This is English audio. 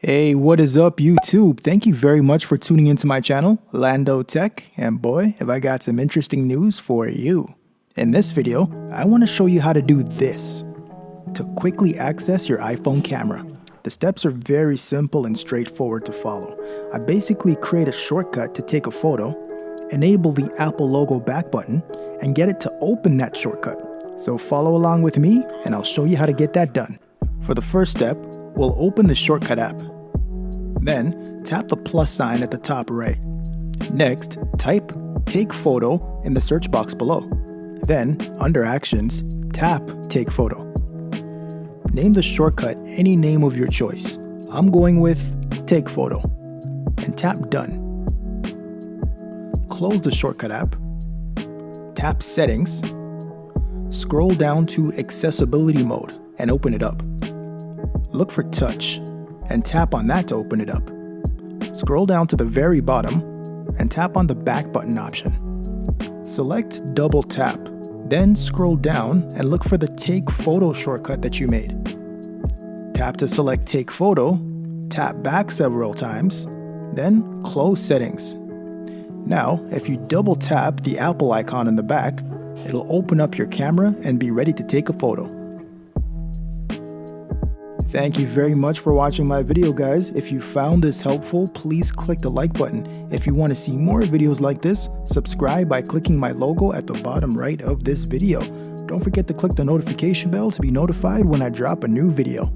Hey, what is up, YouTube? Thank you very much for tuning into my channel, Lando Tech, and boy, have I got some interesting news for you. In this video, I want to show you how to do this to quickly access your iPhone camera. The steps are very simple and straightforward to follow. I basically create a shortcut to take a photo, enable the Apple logo back button, and get it to open that shortcut. So follow along with me, and I'll show you how to get that done. For the first step, we'll open the Shortcut app. Then, tap the plus sign at the top right. Next, type Take Photo in the search box below. Then, under Actions, tap Take Photo. Name the shortcut any name of your choice. I'm going with Take Photo. And tap Done. Close the Shortcut app. Tap Settings. Scroll down to Accessibility Mode and open it up. Look for Touch and tap on that to open it up. Scroll down to the very bottom and tap on the back button option. Select Double Tap, then scroll down and look for the Take Photo shortcut that you made. Tap to select Take Photo, tap back several times, then close Settings. Now, if you double tap the Apple icon in the back, it'll open up your camera and be ready to take a photo. Thank you very much for watching my video, guys. If you found this helpful, please click the like button. If you want to see more videos like this, subscribe by clicking my logo at the bottom right of this video. Don't forget to click the notification bell to be notified when I drop a new video.